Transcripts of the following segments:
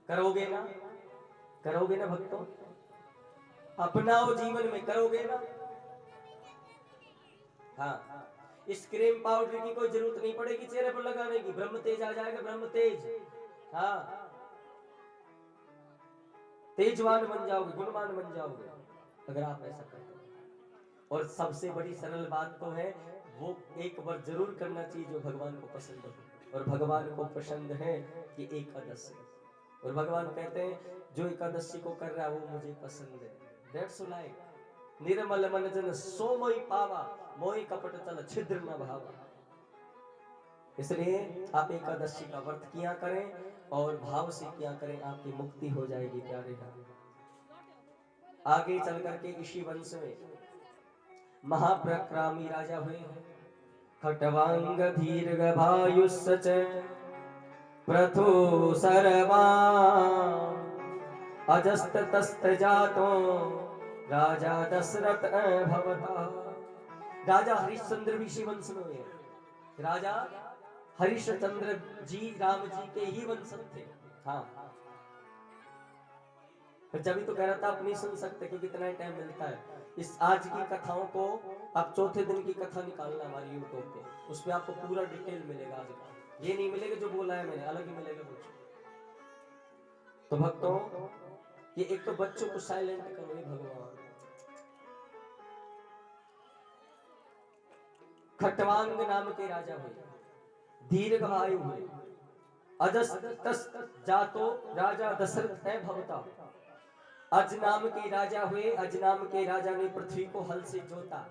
करोगे ना? करोगे ना भक्तों? अपनाओ जीवन में, करोगे ना? हाँ, इस क्रीम पाउडर की कोई जरूरत नहीं पड़ेगी चेहरे पर लगाने की, ब्रह्म तेज आ जाएगा, ब्रह्म तेज। हाँ, तेजवान बन जाओगे, गुणवान बन जाओगे अगर आप ऐसा करते हो। और सबसे बड़ी सरल बात तो है, वो एक बार जरूर करना चाहिए जो भगवान को पसंद हो। और भगवान को पसंद है कि एकादशी, और भगवान कहते हैं जो एकादशी को कर रहा है वो मुझे पसंद है। दैट्स लाइक निर्मल मन जन सो मोहि पावा, मोहि कपट तल छिद्र न भावा। इसलिए आप एकादशी का व्रत किया करें और भाव से किया करें, आपकी मुक्ति हो जाएगी प्यारे राम। आगे चल करके इसी वंश में महाप्रक्रामी राजा हुए, खटवांग दीर्घ भायुष प्रथु सर्वा अजस्त तस्त जातो राजा दशरथ भवता। राजा हरिश्चंद्र भी इसी वंश में हुए। राजा हरिश्चंद्र जी राम जी के ही वंशज थे। हाँ, जब तो कह रहा था आप नहीं सुन सकते कि कितना टाइम मिलता है। इस आज की कथाओं को आप चौथे दिन की कथा निकालना हमारी यूट्यूब पे, उसमें आपको पूरा डिटेल मिलेगा। आज का ये नहीं मिलेगा जो बोला है मैंने, अलग ही मिलेगा कुछ। तो भक्तों, ये एक तो बच्चों को साइलेंट करो, ये भगवान। खटवांग नाम के राजा हुए, दीर्घ आयु हुए, अजस्त जातो राजा दशरथ है भवता। अज नाम के राजा हुए। अज नाम के राजा ने पृथ्वी को हल से जोता,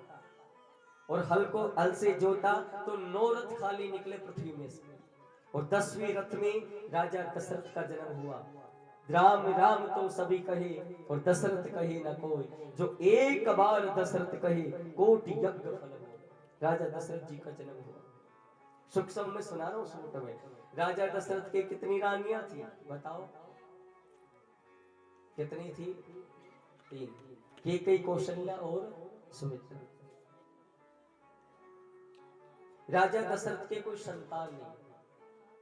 और हल को हल से जोता तो 9 रथ खाली निकले पृथ्वी में से, और 10वें रथ में राजा दशरथ का जन्म हुआ। राम राम तो सभी कहे और दशरथ कहे न कोई, जो एक बार दशरथ कहे कोटि यज्ञ फल हो। राजा दशरथ जी का जन्म हुआ। सुख सब में सुना रहा हूं सूट में। राजा दशरथ के कितनी रानियां थी बताओ? कितनी थी? 3, कैकेयी, कौशल्या और सुमित्रा। राजा दशरथ के कोई संतान नहीं।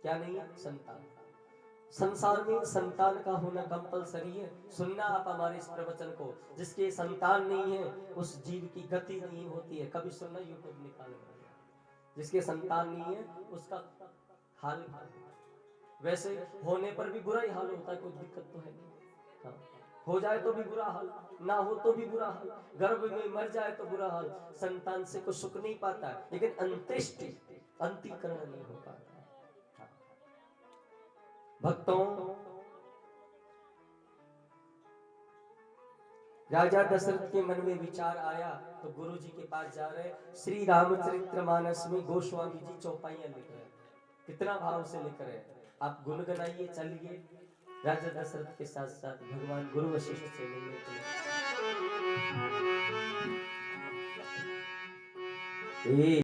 क्या नहीं है? संतान। संसार में संतान का होना कंपलसरी है। सुनना आप हमारे इस प्रवचन को, जिसके संतान नहीं है उस जीव की गति नहीं होती है। कभी सुनना, यूट्यूब निकाल कर, जिसके संतान नहीं है उसका हाल। वैसे होने पर भी बुरा ही हाल होता है, कोई दिक्कत तो है नहीं। हाँ, हो जाए तो भी बुरा हाल, ना हो तो भी बुरा हाल, गर्भ में मर जाए तो बुरा हाल, संतान से कुछ सुख नहीं पाता है, लेकिन अंत्येष्टि, अंतिकरण नहीं हो पाता। भक्तों, राजा दशरथ के मन में विचार आया तो गुरु जी के पास जा रहे। श्री रामचरितमानस में गोस्वामी जी चौपाइयां लिख रहे हैं। कितना भाव से लिख रहे हैं, आप गुनगुनाइए। चलिए राजा दशरथ के साथ साथ भगवान गुरु वशिष्ठ से मिलने के लिए।